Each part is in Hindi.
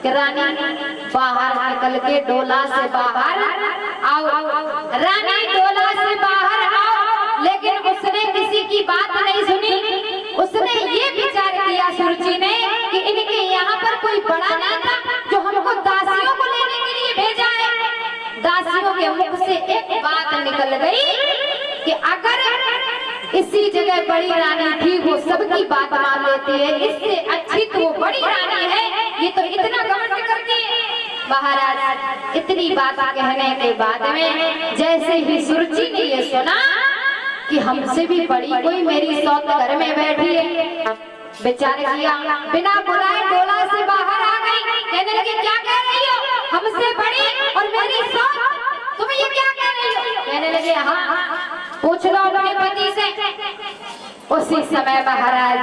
कि रानी बाहर निकल के डोला से बाहर आओ, रानी डोला से बाहर आओ। लेकिन उसने किसी की बात नहीं सुनी। उसने ये विचार किया सुरुचि ने कि इनके यहाँ पर कोई बड़ा नहीं था जो हमको दासियों को लेने के लिए भेजा है। दासियों के मुख से एक बात निकल गई कि अगर इसी जगह बड़ी रानी थी, वो सबकी बात मान लेती है, इससे अच्छी तो वो बड़ी रानी है, ये तो इतना घमंड करती है। महाराज इतनी बात कहने के बाद में जैसे ही सुरुचि ने ये सुना कि हमसे भी बड़ी कोई मेरी सौत घर में बैठी है, बेचारे किया बिना बुलाए डोला से बाहर आ गई। कहने लगी क्या कह रही हो, हमसे बड़ी और मेरी सौत, तुम ये क्या कह रही हो? कहने लगे हाँ पूछ लो अपने पति से। उसी समय महाराज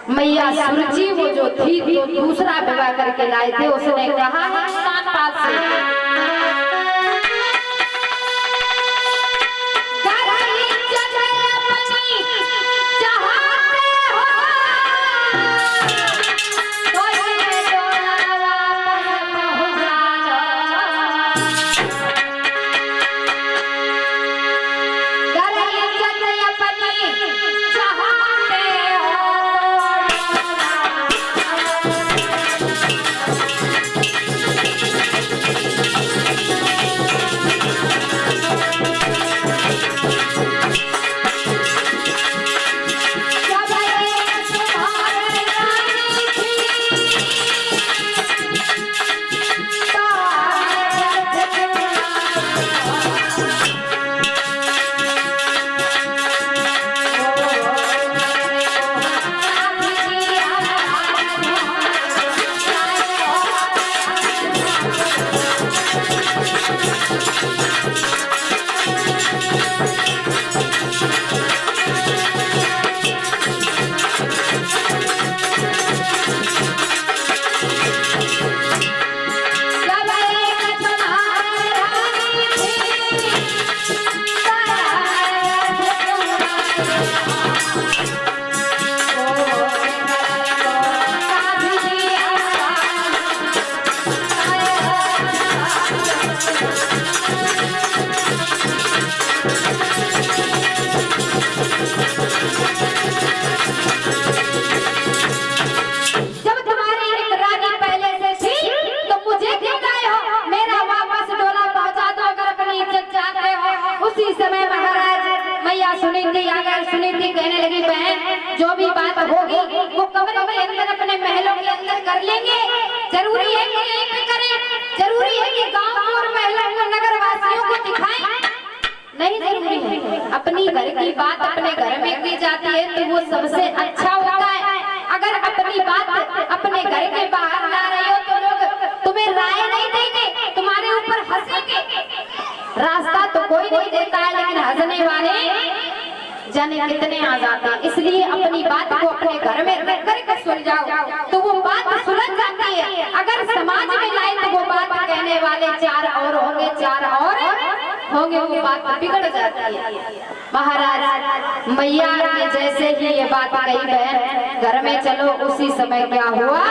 मैया सुरुचि वो जो थी तो दूसरा विवाह करके लाए थे, उसने कहा कानपाल से कहने लगी बहन जो भी बात होगी वो कमरे के अंदर अपने महलों के अंदर कर लेंगे। जरूरी है कि यहीं पे करें, जरूरी है कि गांव और महलों को नगर वासियों को दिखाएं? नहीं जरूरी है। अपनी घर की बात अपने घर में की जाती है तो वो सबसे अच्छा होता है। अगर अपनी बात अपने घर के बाहर ला रही हो तो लोग तुम्हें राय नहीं देंगे, तुम्हारे ऊपर हंसेंगे। रास्ता तो कोई नहीं देता है लेकिन हंसने वाले जाने कितने आ जाते हैं। इसलिए अपनी बात को अपने घर में रख कर सुलझाओ तो वो बात सुलझ जाती है। अगर समाज में लाए तो वो बात कहने वाले चार और होंगे, चार और होंगे, वो बात बिगड़ जाती है। महाराज मैया ने जैसे ही ये बात कही बहन घर में चलो, उसी समय क्या हुआ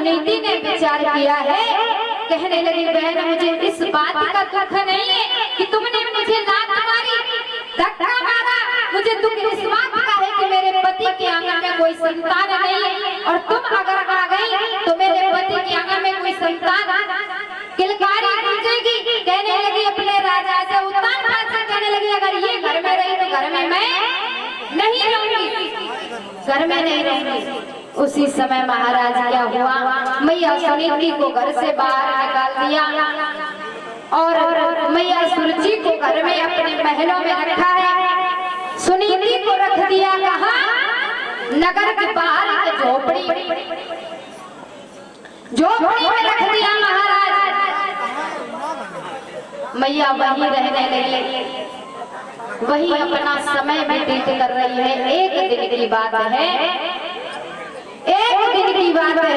सुनीति ने विचार किया है, कहने लगी बहन मुझे इस बात का दुख नहीं है कि तुमने मुझे लात मारी, धक्का मारा, मुझे दुख इस बात का है कि मेरे पति के आंगन में कोई संतान नहीं है और तुम अगर आ गई तो मेरे पति के आंगन में कोई संतान किलकारी गूंजेगी। कहने लगी अपने राजा से उत्तान भाषण कहने लगी अगर ये घर में रही तो घर में मैं नहीं रहूंगी, घर में नहीं रहूंगी। उसी समय महाराज क्या हुआ, मैया सुनीति को घर से बाहर निकाल दिया और मैया सुरुचि को घर में अपने महलों में रखा है। सुनीति को रख दिया कहाँ, नगर के बाहर एक झोपड़ी में रख दिया महाराज। मैया वहीं रहने लगी, वही अपना समय व्यतीत कर रही है। एक दिन की बात है, एक दिन की बात है।